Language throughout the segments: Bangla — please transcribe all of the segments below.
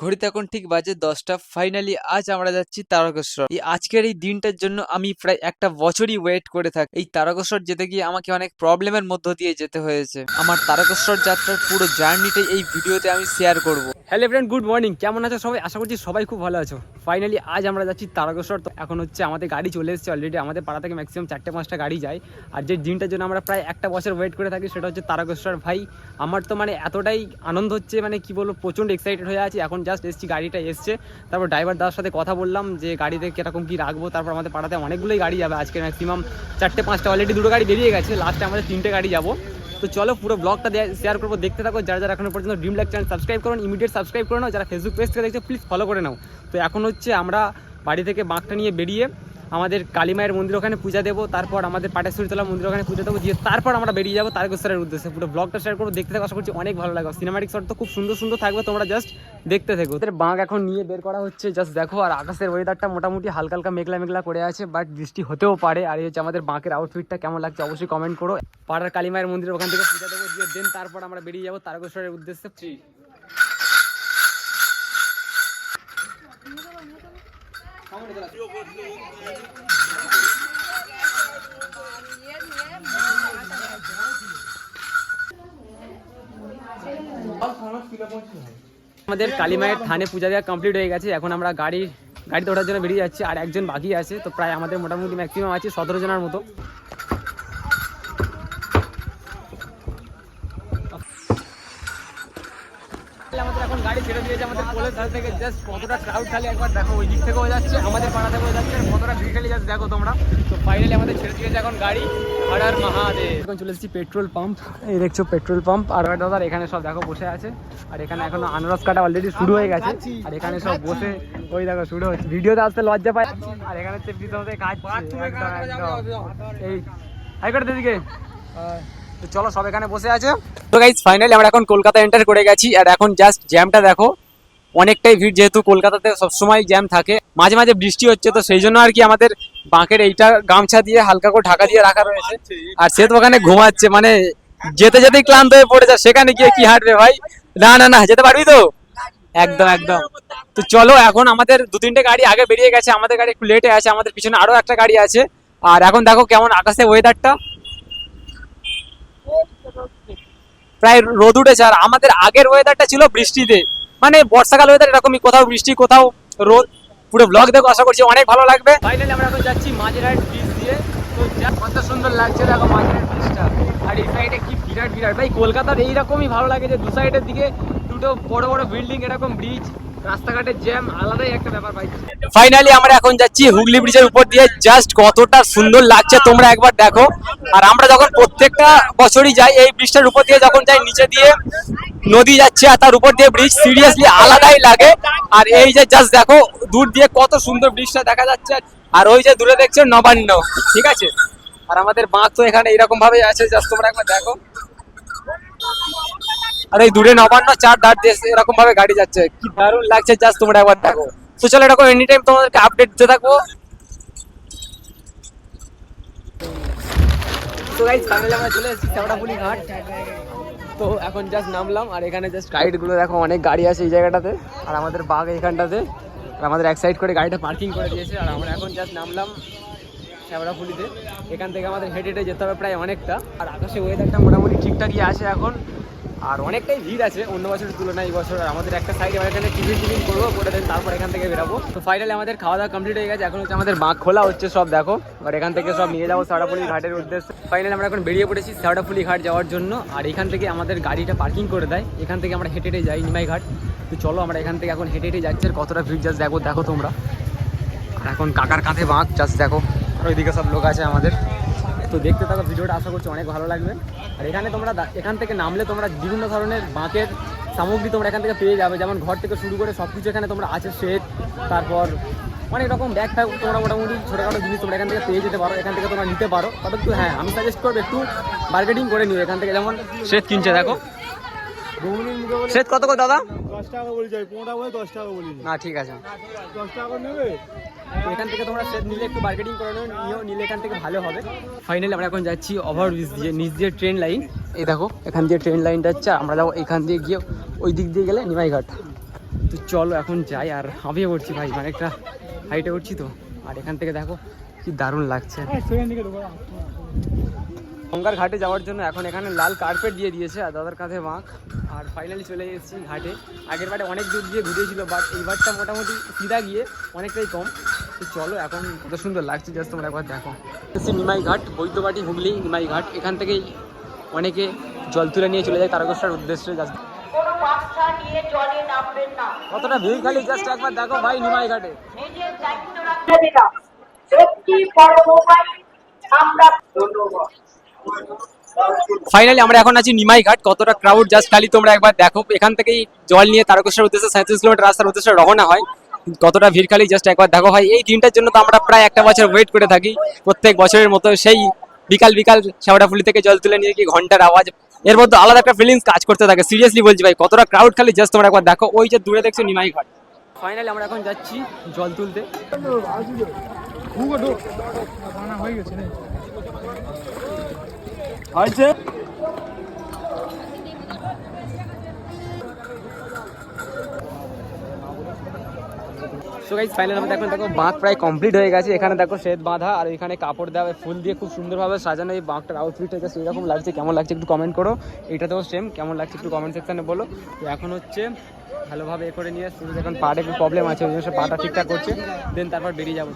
ঘড়িতে এখন ঠিক বাজে 10টা। ফাইনালি আজ আমরা যাচ্ছি তারকেশ্বর। এই আজকের এই দিনটার জন্য আমি প্রায় একটা বছরই ওয়েট করে থাকি। এই তারকেশ্বর যেতে গিয়ে আমাকে অনেক প্রবলেমের মধ্য দিয়ে যেতে হয়েছে। আমার তারকেশ্বর যাত্রার পুরো জার্নিটাই এই ভিডিওতে আমি শেয়ার করব। Hello friend, good morning. কেমন আছো সবাই? আশা করছি সবাই খুব ভালো আছো। ফাইনালি আজ আমরা যাচ্ছি তারকেশ্বর। তো এখন হচ্ছে আমাদের গাড়ি চলে এসেছে অলরেডি। আমাদের পাড়া থেকে ম্যাক্সিমাম 4-5টা গাড়ি যায়। আর যে দিনটার জন্য আমরা প্রায় একটা বছর ওয়েট করে থাকি সেটা হচ্ছে তারকেশ্বর। ভাই আমার তো মানে এতটাই আনন্দ হচ্ছে, মানে কি বলবো, প্রচণ্ড এক্সাইটেড হয়ে আছি। এখন জাস্ট এসেছি, গাড়িটা এসছে। তারপর ড্রাইভার দাদার সাথে কথা বললাম যে গাড়িতে কীরকম কী রাখবো। তারপর আমাদের পাড়াতে অনেকগুলোই গাড়ি যাবে আজকে, ম্যাক্সিমাম 4-5টা। অলরেডি 2টো গাড়ি বেরিয়ে গেছে, লাস্টে আমাদের 3টে গাড়ি যাবো। তো চলো পুরো ব্লগটা শেয়ার করবো, দেখতে থাকো। যারা যারা এখনো পর্যন্ত ড্রিম লাইক চ্যানেল সাবস্ক্রাইব করুন, ইমিডিয়েট সাবস্ক্রাইব করে নাও। যারা ফেসবুক পেজ থেকে দেখছো প্লিজ ফলো করে নাও। তো এখন হচ্ছে আমরা বাড়ি থেকে বাঁকটা নিয়ে বেরিয়ে আমাদের কালী মায়ের মন্দির ওখানে পূজা দেবো। তারপর আমাদের পাটেশ্বরীতলা মন্দির ওখানে পূজা দেবো, দিয়ে তারপর আমরা বেরিয়ে যাবো তারকেশ্বরের উদ্দেশ্যে। পুরো ব্লগটা শেয়ার করবো, দেখতে থাকো। আশা করছি অনেক ভালো লাগবে। সিনেমাটিক শট তো খুব সুন্দর সুন্দর থাকবে, তোমরা জাস্ট দেখতে থাকো। ওদের বাঁক এখন নিয়ে বের করা হচ্ছে, জাস্ট দেখো। আর আকাশের ওয়েদারটা মোটামুটি হালকা হালকা মেঘলা মেঘলা করে আছে, বাট বৃষ্টি হতেও পারে। আর এই হচ্ছে আমাদের বাঁকের আউটফিটটা কেমন লাগছে অবশ্যই কমেন্ট করো। পাড়ার কালী মায়ের মন্দির ওখান থেকে পূজা দেবো, দিয়ে দেন তারপর আমরা বেরিয়ে যাবো তারকেশ্বরের উদ্দেশ্যে। আমাদের কালী মায়ের থানে পূজা দেওয়া কমপ্লিট হয়ে গেছে। এখন আমরা গাড়িতে ওঠার জন্য বেরিয়ে যাচ্ছি। আর একজন বাকি আছে, তো প্রায় আমাদের মোটামুটি ম্যাক্সিমাম আছে 17 জনের মতো। আমাদের এখন গাড়ি ছেড়ে দিয়েছে আমাদের পোলের ধার থেকে। জাস্ট কতটা ক্রাউড খালি একবার দেখো, ওই দিক থেকেও যাচ্ছে, আমাদের পাড়া থেকেও যাচ্ছে, কতটা ভিড় খালি জাস্ট দেখো তোমরা। তো ফাইনালি আমাদের ছেড়ে দিয়েছে এখন গাড়ি। হর হর মহাদেব। এখন চলে এসেছি পেট্রোল পাম্প। এই দেখছো পেট্রোল পাম্প। আর দাদার এখানে সব দেখো বসে আছে। আর এখানে এখনো আনারস কাটা অলরেডি শুরু হয়ে গেছে। আর এখানে সব বসে ওই দেখো শুরু হচ্ছে। ভিডিওতে আসতে লজ্জা পায়। আর এখানে হচ্ছে প্রীতমতে কাজ এই হাইকোর্ট দিদিকে। তো চলো, সব এখানে বসে আছে। তো গাইস ফাইনালি আমরা এখন কলকাতা এন্টার করে গেছি। আর এখন জাস্ট জ্যামটা দেখো, অনেকটাই ভিড়। যেহেতু কলকাতাতে সবসময় জ্যাম থাকে, মাঝে মাঝে বৃষ্টি হচ্ছে, তো সেই জন্য আর কি আমাদের বাঁকের এইটা গামছা দিয়ে হালকা করে ঢাকা দিয়ে রাখা রয়েছে। আর সে তো ওখানে ঘুমাচ্ছে, মানে যেতে যেতেই ক্লান্ত হয়ে পড়ে যায়। সেখানে গিয়ে কি হাঁটবে ভাই? না না না, যেতে পারবি তো? একদম একদম। তো চলো, এখন আমাদের 2-3টে গাড়ি আগে বেরিয়ে গেছে, আমাদের গাড়ি একটু লেটে আছে, আমাদের পিছনে আরো একটা গাড়ি আছে। আর এখন দেখো কেমন আকাশে ওয়েদারটা, প্রায় রোদ উঠেছে। আর আমাদের আগের ওয়েদারটা ছিল বৃষ্টিতে, মানে বর্ষাকাল ওয়েদার এরকমই, কোথাও বৃষ্টি কোথাও রোদ। পুরো ব্লগ দেখো, আশা করছি অনেক ভালো লাগবে। ফাইনালি আমরা এখন যাচ্ছি মাঝেরহাট ব্রিজ দিয়ে। তো কত সুন্দর লাগছে দেখো মাঝেরহাট ব্রিজটা। আর এই সাইডে কি বিরাট বিরাট, ভাই কলকাতার এইরকমই ভালো লাগে যে দু সাইডের দিকে দুটো বড় বড় বিল্ডিং, এরকম ব্রিজ, রাস্তাঘাটের জ্যাম, আলাদাই একটা ব্যাপার ভাই। ফাইনালি আমরা এখন যাচ্ছি হুগলি ব্রিজের উপর দিয়ে। জাস্ট কতটা সুন্দর লাগছে তোমরা একবার দেখো। আর আমরা যখন প্রত্যেকটা বছরই যাই এই ব্রিজটার উপর দিয়ে, যখন যাই নিচে দিয়ে নদী যাচ্ছে আর তার উপর দিয়ে ব্রিজ, সিরিয়াসলি আলাদাই লাগে। আর এই যে জাস্ট দেখো দূর দিয়ে কত সুন্দর ব্রিজটা দেখা যাচ্ছে। আর ওই যে দূরে দেখছো নবান্ন, ঠিক আছে। আর আমাদের বাঁক তো এখানে এরকম ভাবে আছে, জাস্ট তোমরা একবার দেখো। আর এই দূরে নবান্ন, চার ধার দিয়ে এরকম ভাবে গাড়ি যাচ্ছে, কি দারুণ লাগছে, জাস্ট তোমরা একবার দেখো। তো চলো, এরকম এনি টাইম তোমাদেরকে আপডেট দিতে থাকবো। তো গাইস ফাইনালি আমরা চলে এসেছি শেওড়াফুলি ঘাট। তো এখন জাস্ট নামলাম। আর এখানে জাস্ট গাইডগুলো দেখো, অনেক গাড়ি আছে এই জায়গাটাতে। আর আমাদের বাঘ এইখানটাতে। আর আমাদের এক সাইড করে গাড়িটা পার্কিং করে দিয়েছে। আর আমরা এখন জাস্ট নামলাম শেওড়াফুলিতে। এখান থেকে আমাদের হেঁটে হেঁটে যেতে হবে প্রায় অনেকটা। আর আকাশে ওয়েদারটা মোটামুটি ঠিকঠাকই আছে এখন। আর অনেকটাই ভিড় আছে অন্য বছরের তুলনায় এই বছর। আর আমাদের একটা সাইডে এখানে টিফিন করবো, করে দেন তারপর এখান থেকে বেরাবো। তো ফাইনালি আমাদের খাওয়া দাওয়া কমপ্লিট হয়ে গেছে। এখন হচ্ছে আমাদের বাঁক খোলা হচ্ছে সব দেখো। আর এখান থেকে সব নিয়ে যাবো শেওড়াফুলি ঘাটের উদ্দেশ্যে। ফাইনালি আমরা এখন বেরিয়ে পড়েছি শেওড়াফুলি ঘাট যাওয়ার জন্য। আর এখান থেকে আমাদের গাড়িটা পার্কিং করে দেয়, এখান থেকে আমরা হেঁটে হেঁটে যাই নিমাই ঘাট। তো চলো আমরা এখান থেকে এখন হেঁটে হেঁটে যাচ্ছি। আর কতটা ভিড় জাস্ট দেখো দেখো তোমরা। আর এখন কাকার কাঁধে বাঁক, জাস্ট দেখো। আর ওইদিকে সব লোক আছে আমাদের। তো দেখতে থাকো ভিডিওটা, আশা করছি অনেক ভালো লাগবে। আর এখানে তোমরা এখান থেকে নামলে তোমরা বিভিন্ন ধরনের বাঁকের সামগ্রী তোমরা এখান থেকে পেয়ে যাবে, যেমন ঘর থেকে শুরু করে সব কিছু এখানে তোমরা আছে, সেট, তারপর অনেক রকম ব্যাগ ফ্যাগ তোমরা মোটামুটি ছোটোখাটো জিনিস তোমরা এখান থেকে পেয়ে যেতে পারো, এখান থেকে তোমরা নিতে পারো। তবে একটু হ্যাঁ, আমি সাজেস্ট করবো একটু বার্গেটিং করে নিও এখান থেকে। যেমন সেট কিনছে দেখো, সেট কত করে দাদা? 10 টাকা বলি, যাই 15 টাকা 10 টাকা বলি না ঠিক আছে, 10 টাকা নেবে। এখান থেকে তোমরা সেট নিলে একটু মার্কেটিং করে নিও, নিলে এখান থেকে ভালো হবে। ফাইনালি আমরা এখন যাচ্ছি ওভারব্রিজ দিয়ে, নিচ দিয়ে ট্রেন লাইন। এই দেখো এখান দিয়ে ট্রেন লাইন যাচ্ছে। আমরা যাবো এখান দিয়ে গিয়ে ওই দিক দিয়ে গেলে নিমাই ঘাট। তো চলো এখন যাই, আর হাঁপিয়ে পড়ছি ভাই, মানে একটা হাইটে উঠছি তো। আর এখান থেকে দেখো কি দারুণ লাগছে। গঙ্গার ঘাটে যাওয়ার জন্য এখন এখানে লাল কার্পেট দিয়ে দিয়েছে, আর দাদার কাঁধে বাঁক। আর ফাইনালি চলে এসেছি ঘাটে। আগের বারে অনেক দূর দিয়ে ঘুরেছিল, বাট এইবারটা মোটামুটি সিধা গিয়ে অনেকটাই কম। তো চলো এখন কত সুন্দর লাগছে, জাস্ট তোমরা একবার দেখো। নিমাই ঘাট, বৈদ্যবাটি, হুগলি নিমাই ঘাট। এখান থেকেই অনেকে জল তুলে নিয়ে চলে যায় তারকেশ্বরের উদ্দেশ্যে। জাস্ট কোনো বাচ্চা নিয়ে জলে নামবেন না। কতটা ভিড় খালি জাস্ট একবার দেখো ভাই নিমাই ঘাটে। নিজের দায়িত্ব রাখতে দিলাম। সত্যি বড় মোবাইল আমরা ধন্যবাদ। ফাইনালি আমরা এখন আছি নিমাই ঘাট। কতটা ক্রাউড জাস্ট খালি তোমরা একবার দেখো। এখান থেকেই জল নিয়ে তারকেশ্বরের উদ্দেশ্যে 37 কিলোমিটার রাস্তার উদ্দেশ্যে রওনা হয়। কতটা ভিড় খালি জাস্ট একবার দেখো ভাই। এই দিনটার জন্য তো আমরা প্রায় একটা বছর ওয়েট করে থাকি, প্রত্যেক বছরের মতো। সেই বিকাল বিকাল শেওড়াফুলি থেকে জল তুলে নিয়ে কি ঘন্টার আওয়াজ, এর মধ্যে আলাদা একটা ফিলিংস কাজ করতে থাকে। সিরিয়াসলি বলছি ভাই, কতটা ক্রাউড খালি জাস্ট তোমরা একবার দেখো। ওই যে দূরে দেখছো নিমাই ঘাট। ফাইনালি আমরা এখন যাচ্ছি জল তুলতে। সো গাইস ফাইনালি আমাদের এখন দেখো বাঁধ প্রায় কমপ্লিট হয়ে গেছে। এখানে দেখো শ্বেত বাঁধা, আর এখানে কাপড় দেওয়া, ফুল দিয়ে খুব সুন্দরভাবে সাজানো। এই বাঁধটার আউটফিট হচ্ছে সেরকম লাগছে। কেমন লাগছে একটু কমেন্ট করো। এইটাতেও সেম, কেমন লাগছে একটু কমেন্ট সেকশনে বলো। তো এখন হচ্ছে ভালোভাবে এ করে নিয়ে শুরু। এখন পাড়ে একটু প্রবলেম আছে, ওই জন্য সে পাটা ঠিকঠাক করছে, দেন তারপর বেরিয়ে যাবো।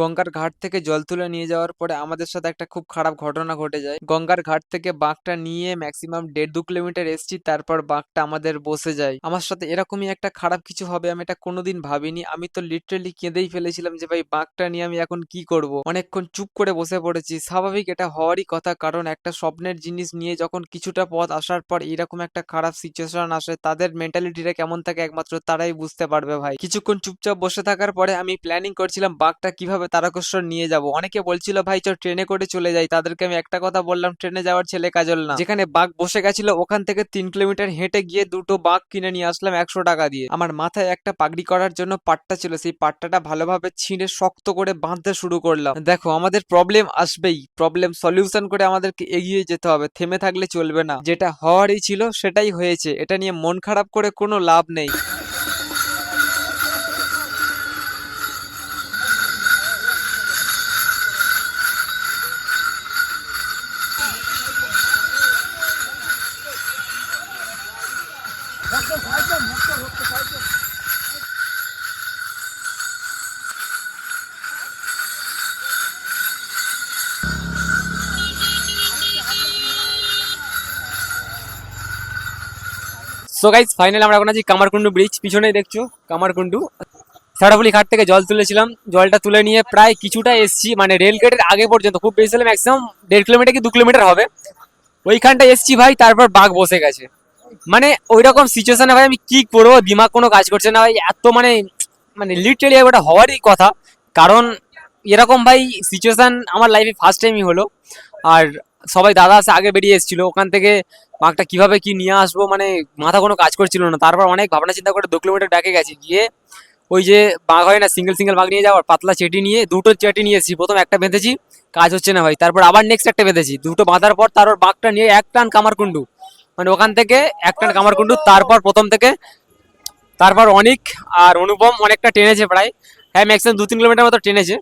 গঙ্গার ঘাট থেকে জল তুলে নিয়ে যাওয়ার পরে আমাদের সাথে একটা খুব খারাপ ঘটনা ঘটে যায়। গঙ্গার ঘাট থেকে বাঁকটা নিয়ে ম্যাক্সিমাম 1.5-2 কিলোমিটার এসেছি, তারপর বাঁকটা আমাদের বসে যায়। আমার সাথে এরকমই একটা খারাপ কিছু হবে আমি এটা কোনোদিন ভাবিনি। আমি তো লিটারালি কেঁদেই ফেলেছিলাম যে ভাই বাঁকটা নিয়ে আমি এখন কি করব। অনেকক্ষণ চুপ করে বসে পড়েছি। স্বাভাবিক, এটা হওয়ারই কথা, কারণ একটা স্বপ্নের জিনিস নিয়ে যখন কিছুটা পথ আসার পর এরকম একটা খারাপ সিচুয়েশন আসে, তাদের মেন্টালিটিটা কেমন থাকে একমাত্র তারাই বুঝতে পারবে ভাই। কিছুক্ষণ চুপচাপ বসে থাকার পরে আমি প্ল্যানিং করছিলাম বাঁকটা কিভাবে তারকেশ্বর নিয়ে যাব। অনেকে বলছিল ভাই চল ট্রেনে করে চলে যাই, তাদেরকে আমি একটা কথা বললাম, ট্রেনে যাওয়ার ছেলে কাজল না। যেখানে বাঘ বসে গেছিল ওখান থেকে 3 কিলোমিটার হেঁটে গিয়ে দুটো বাঘ কিনে নিয়ে আসলাম 100 টাকা দিয়ে। আমার মাথায় একটা পাগড়ি করার জন্য পাট্টা ছিল, সেই পাট্টাটা ভালোভাবে ছিঁড়ে শক্ত করে বাঁধতে শুরু করলাম। দেখো আমাদের প্রবলেম আসবেই, প্রবলেম সলিউশন করে আমাদেরকে এগিয়ে যেতে হবে, থেমে থাকলে চলবে না। যেটা হওয়ারই ছিল সেটাই হয়েছে, এটা নিয়ে মন খারাপ করে কোনো লাভ নেই। সো গাইস ফাইনালি আমরা এখন আছি কামারকুন্ডু ব্রিজ। পিছনেই দেখছো কামারকুন্ডু। শেওড়াফুলি ঘাট থেকে জল তুলেছিলাম, জলটা তুলে নিয়ে প্রায় কিছুটা এসছি, মানে রেল গেটের আগে পর্যন্ত, খুব বেশি হলে ম্যাক্সিমাম 1.5 কিলোমিটার কি 2 কিলোমিটার হবে। ওইখানটা এসছি ভাই, তারপর বাঘ বসে গেছে। মানে ওই রকম সিচুয়েশনে ভাই আমি কি করবো, দিমাগ কোনো কাজ করছে না ভাই। এত মানে মানে লিটারালি ওটা হওয়ারই কথা, কারণ এরকম ভাই সিচুয়েশন আমার লাইফে ফার্স্ট টাইমই হলো। আর সবাই দাদা আছে আগে বেরিয়ে এসেছিল, ওখান থেকে বাঘটা কিভাবে কি নিয়ে আসবো, মানে মাথা কোনো কাজ করছিল না। তারপর অনেক ভাবনা চিন্তা করে 2 কিলোমিটার ব্যাকে গেছি, গিয়ে ওই যে বাঘ হয় না সিঙ্গেল সিঙ্গেল বাঘ নিয়ে যাওয়ার, পাতলা চেটি নিয়ে দুটো চেটি নিয়ে এসেছি। প্রথম একটা বেঁধেছি, কাজ হচ্ছে না ভাই, তারপর আবার নেক্সট একটা বেঁধেছি। দুটো বাঁধার পর তারপর বাঘটা নিয়ে এক টান কামারকুন্ডু, মানে ওখান থেকে এক টান কামারকুন্ডু। তারপর প্রথম থেকে তারপর অনেক আর অনুপম অনেকটা টেনেছে প্রায়, হ্যাঁ ম্যাক্সিমাম 2-3 কিলোমিটার মতো টেনেছে।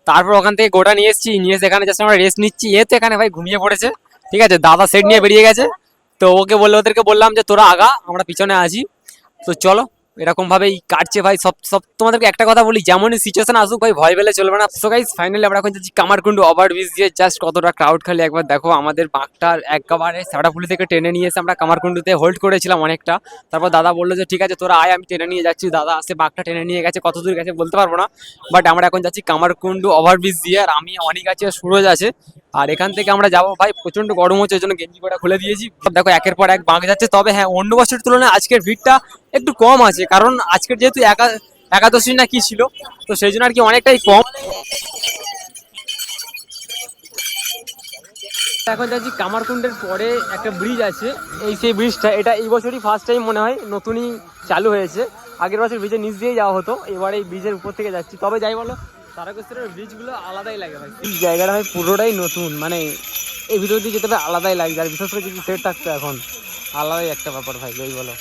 তারপর ওখান থেকে গোটা নিয়ে এসেছি, নিয়ে এসে এখানে জাস্ট আমরা রেস্ট নিচ্ছি। এ তো এখানে ভাই ঘুমিয়ে পড়েছে, ঠিক আছে, দাদা সেট নিয়ে বেরিয়ে গেছে। তো ওদেরকে বললাম যে তোরা আগা, আমরা পিছনে আছি। তো চলো এরকম ভাবেই কাটছে ভাই। সব সব তোমাদেরকে একটা কথা বলি, যেমনই সিচুয়েশন আসুক ভাই ভয় পেলে চলবে না। সো গাইস ফাইনালি আমরা এখন যাচ্ছি কামারকুন্ডু ওভারব্রিজ দিয়ে। জাস্ট কতটা ক্রাউড খালি একবার দেখো। আমাদের বাঘটার একেবারে শেওড়াফুলি থেকে টেনে নিয়ে এসে আমরা কামারকুন্ডুতে হোল্ড করেছিলাম অনেকটা। তারপর দাদা বললো যে ঠিক আছে তোরা আয়, আমি টেনে নিয়ে যাচ্ছি। দাদা আসে, বাঘটা টেনে নিয়ে গেছে, কত দূর গেছে বলতে পারবো না, বাট আমরা এখন যাচ্ছি কামারকুন্ডু ওভারব্রিজ দিয়ে। আর আমি অনেক আছে, সুরজ আছে, আর এখান থেকে আমরা যাবো ভাই, প্রচন্ড গরম হচ্ছে, ওই জন্য গেঞ্জি কটা খুলে দিয়েছি। দেখো একের পর এক বাঁক যাচ্ছে। তবে হ্যাঁ, অন্য বছরের তুলনায় আজকের ভিড়টা একটু কম আছে, কারণ আজকের যেহেতু একাদশী না কি ছিল, তো সেই জন্য আর কি অনেকটাই কম। এখন যাচ্ছি কামারকুণ্ডের পরে একটা ব্রিজ আছে, সেই ব্রিজটা, এটা এই বছরই ফার্স্ট টাইম মনে হয় নতুনই চালু হয়েছে। আগের বছর ব্রিজের নিচ দিয়ে যাওয়া হতো, এবার এই ব্রিজের উপর থেকে যাচ্ছি। তবে যাই বলো, তারকেশ্বরের ব্রিজগুলো আলাদাই লাগে ভাই। এই জায়গাটা ভাই পুরোটাই নতুন, মানে এই ভিতর দিয়ে যেতে আলাদাই লাগছে। আর বিশেষ করে যদি সেট থাকতো এখন, আলাদাই একটা ব্যাপার ভাই, যাই বলো।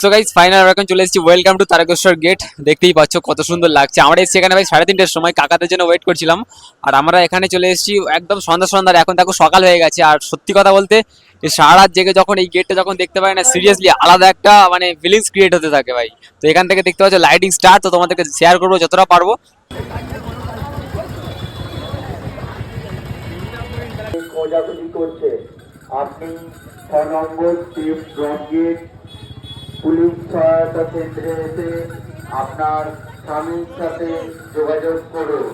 সো গাইস ফাইনাল এখন চলে এসেছি ওয়েলকাম টু তারকেশ্বর গেট। দেখতেই পাচ্ছ কত সুন্দর লাগছে। আমরা এসেছি এখানে ভাই 3:30টার সময়, কাকাদের জন্য ওয়েট করছিলাম। আর আমরা এখানে চলে এসেছি একদম সন্ধ্যা, এখন দেখো সকাল হয়ে গেছে। আর সত্যি কথা বলতে এই সারা রাত জেগে যখন এই গেটটা যখন দেখতে পাই না, সিরিয়াসলি আলাদা একটা মানে ফিলিংস ক্রিয়েট হতে থাকে ভাই। তো এখান থেকে দেখতে পাচ্ছ লাইটিং স্টার, তো তোমাদেরকে শেয়ার করবো যতটা পারবো। খোঁজাখুঁজি করছে, আপনি 6 নম্বর স্ট্রিট ব্রড গেট পুলিশ সহায়তা কেন্দ্রে এসে আপনার স্বামীর সাথে যোগাযোগ করুন।